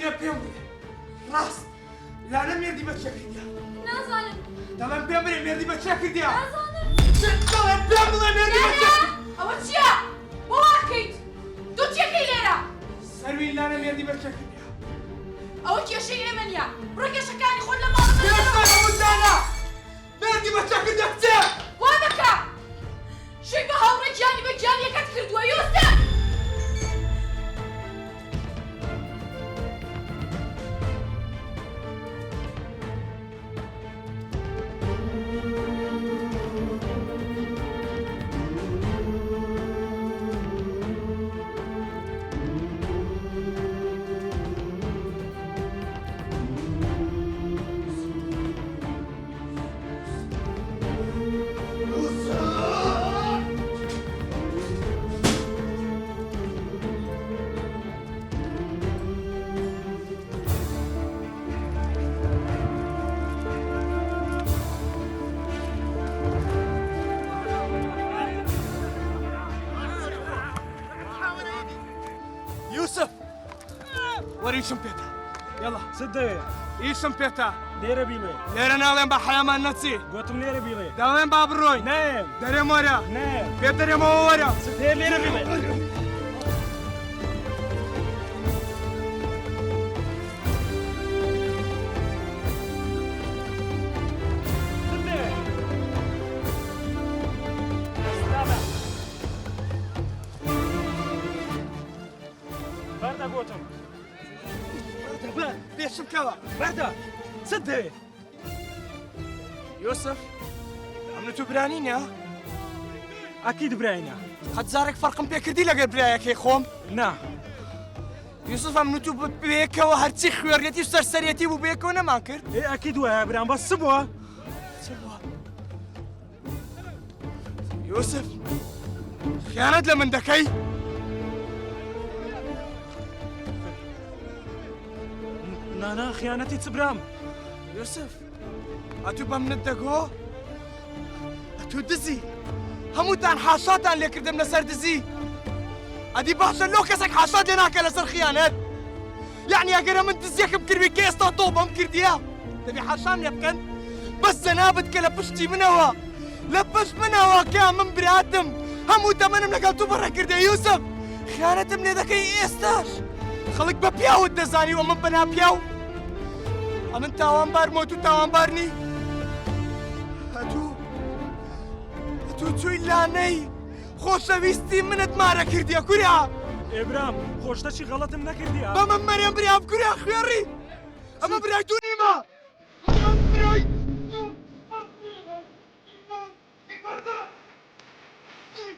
راستینە پێم بڵێ ڕاست لانە مێردی بە چێ کردیا نازانم دەڵێم پێم بڵێ مێردی بە چێ کردیا نازانم دەڵێم پێم بڵێ مێردی بە چێ ئەوە چییە؟ بۆ واکەیت؟ دوو چێکەی لێرە؟ سەروی لانە مێردی بە چێ کردیا ئەوە کێشەی ئێمە نییە بڕۆ کێشەکانی خۆت لە ماڵ پێشتە هەمووتانە مێردی بە چێ کردیا کچێ وا بکە شووی بە هاوڕێ گیانی بە گیانیەکەت کردووە یوسف يوسف وريشم بيتا يلا صدق ايشم بيتا ليرة بيلي ليرة نالين بحيامان نتسي قلتم ليرة بيلي دالين بابروي نعم دريم ورا نعم بيت دريم ورا صدق ليرة بيلي بردا قوتم بيشم كلا بردا صدق يوسف عملتو برانين يا اكيد براينا قد زارك فرق بيكردي لقى برايك يا خوم نعم يوسف عملتو بيك وهرتي خواريتي وسرسريتي وبيك وانا ما كرت ايه اكيد ويا بران بس سبوه يوسف خيانة لمن دكي نانا خيانتي تبرام يوسف أتوبا من الدقو أتو دزي هموتان حاشاتان اللي كردم لسر دزي أدي باشا لو كسك حاشات لناك لسر خيانات يعني أقرأ من دزيك بكربي كيس طوبة مكرديها تبي حاشان يبكن بس زنابت كلبشتي من هوا لبش من هوا كان من براتم هموتا من لقلتو برا كردي يوسف خيانة من ذكي إيستاش خلق ببياو الدزاني ومن بنا بياو أمن تاوان بار موتو تاوان بارني تو لانەی خۆشەویستی منت مارە کردیە کوریا ابرام خۆشتەچی غەڵەتم نەکردیە بە من مەریەم بریام کوریا خوێڕی ئەمە برای تو نیمە ئەمە برای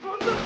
تو